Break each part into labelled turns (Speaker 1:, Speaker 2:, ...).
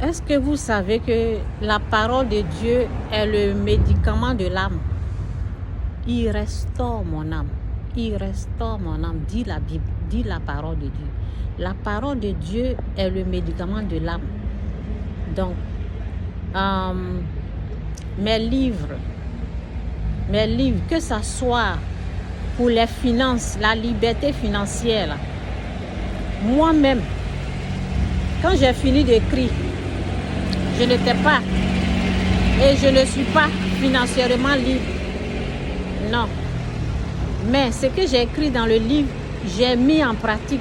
Speaker 1: Est-ce que vous savez que la parole de Dieu est le médicament de l'âme? Il restaure mon âme. Il restaure mon âme, dit la Bible, dit la parole de Dieu. La parole de Dieu est le médicament de l'âme. Donc, mes livres, que ce soit pour les finances, la liberté financière, là, moi-même, quand j'ai fini d'écrire, je n'étais pas et je ne suis pas financièrement libre. Non. Mais ce que j'ai écrit dans le livre, j'ai mis en pratique.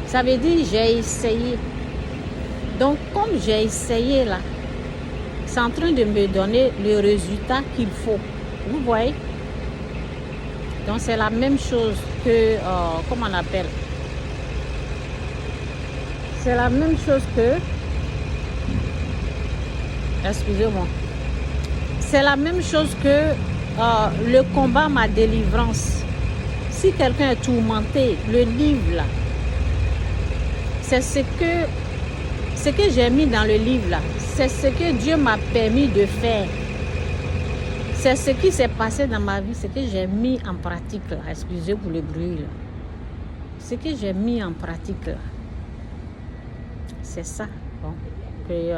Speaker 1: Ça veut dire j'ai essayé. Donc, comme j'ai essayé là, c'est en train de me donner le résultat qu'il faut. Vous voyez? Donc, c'est la même chose que, comment on appelle? C'est la même chose que, excusez-moi, c'est la même chose que le combat, ma délivrance. Si quelqu'un est tourmenté, le livre là, c'est ce que j'ai mis dans le livre là, c'est ce que Dieu m'a permis de faire. C'est ce qui s'est passé dans ma vie, ce que j'ai mis en pratique là. Excusez pour le bruit là. Ce que j'ai mis en pratique là, c'est ça. Bon, que,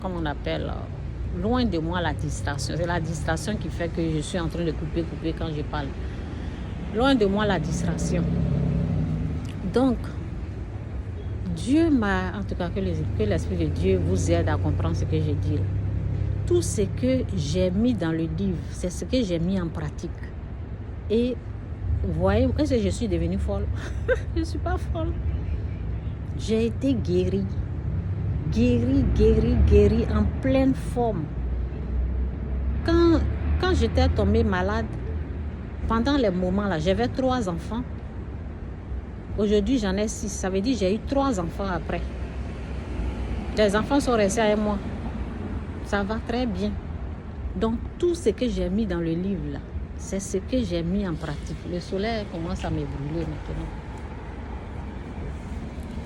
Speaker 1: comme on appelle, loin de moi la distraction. C'est la distraction qui fait que je suis en train de couper quand je parle. Loin de moi la distraction. Donc, Dieu m'a, en tout cas que l'Esprit de Dieu vous aide à comprendre ce que je dis là. Tout ce que j'ai mis dans le livre, c'est ce que j'ai mis en pratique. Et vous voyez, est-ce que je suis devenue folle? Je ne suis pas folle. J'ai été guérie, en pleine forme. Quand j'étais tombée malade, pendant les moments là, j'avais 3 enfants. Aujourd'hui, j'en ai 6. Ça veut dire que j'ai eu 3 enfants après. Les enfants sont restés avec moi. Ça va très bien. Donc, tout ce que j'ai mis dans le livre, là, c'est ce que j'ai mis en pratique. Le soleil commence à me brûler maintenant.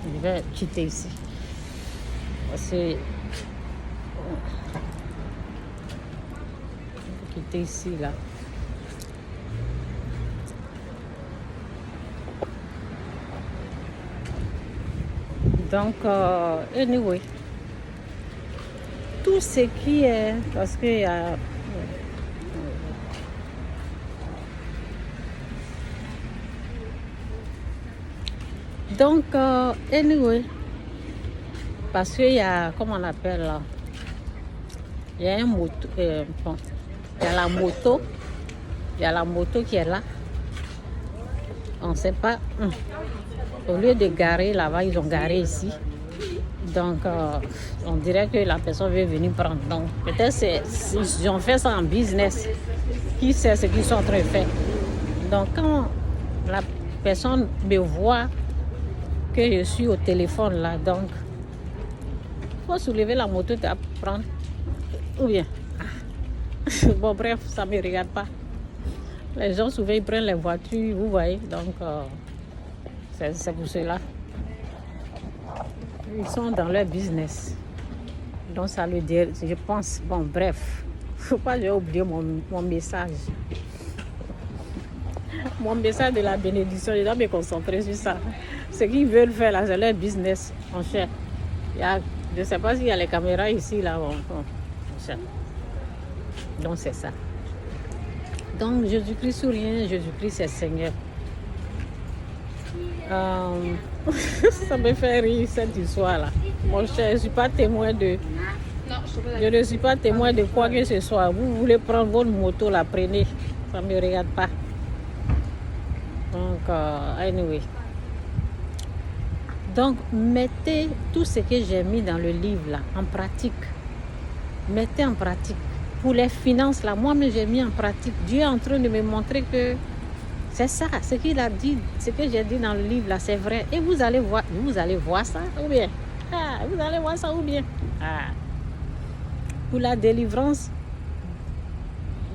Speaker 1: Je vais quitter ici. Parce que... Je vais quitter ici, là. Donc, anyway. Tout ce qui est, parce qu'il y a donc anyway, parce qu'il y a, comment on appelle là, il y a un moto, bon, il y a la moto qui est là, on ne sait pas, au lieu de garer là-bas, ils ont garé ici. Donc, on dirait que la personne veut venir prendre. Donc, peut-être ils ont fait ça en business. Qui sait ce qu'ils sont en train de faire? Donc, quand la personne me voit que je suis au téléphone là, donc, il faut soulever la moto et prendre. Ou bien, bon, bref, ça ne me regarde pas. Les gens, souvent, ils prennent les voitures, vous voyez. Donc, c'est pour cela. Ils sont dans leur business. Donc ça le dit, je pense, bon bref, faut pas que j'ai oublié mon message. Mon message de la bénédiction, je dois me concentrer sur ça. Ce qu'ils veulent faire là, c'est leur business, mon cher. Je ne sais pas s'il y a les caméras ici, là, mon cher. Donc c'est ça. Donc Jésus-Christ sur rien, Jésus-Christ c'est Seigneur. Ça me fait rire cette histoire-là. Mon cher, je ne suis pas témoin de... Je ne suis pas témoin de quoi que ce soit. Vous voulez prendre votre moto, la prenez. Ça ne me regarde pas. Donc, anyway. Donc, mettez tout ce que j'ai mis dans le livre là en pratique. Mettez en pratique. Pour les finances là, moi-même j'ai mis en pratique. Dieu est en train de me montrer que c'est ça, ce qu'il a dit, ce que j'ai dit dans le livre là, c'est vrai. Et vous allez voir ça ou bien vous allez voir ça ou bien pour la délivrance,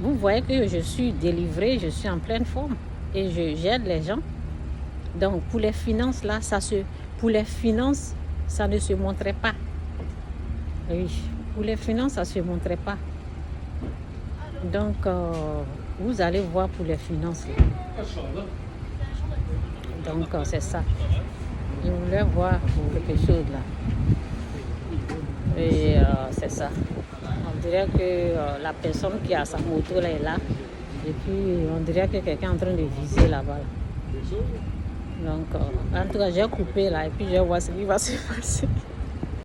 Speaker 1: vous voyez que je suis délivrée, je suis en pleine forme et j'aide les gens. Donc pour les finances là, ça ne se montrait pas. Oui, pour les finances, ça ne se montrait pas. Donc, vous allez voir pour les finances. Donc, c'est ça. Je voulais voir quelque chose là. Et c'est ça. On dirait que la personne qui a sa moto là est là. Et puis, on dirait que quelqu'un est en train de viser là-bas. Donc, en tout cas, j'ai coupé là et puis je vais voir ce qui va se passer.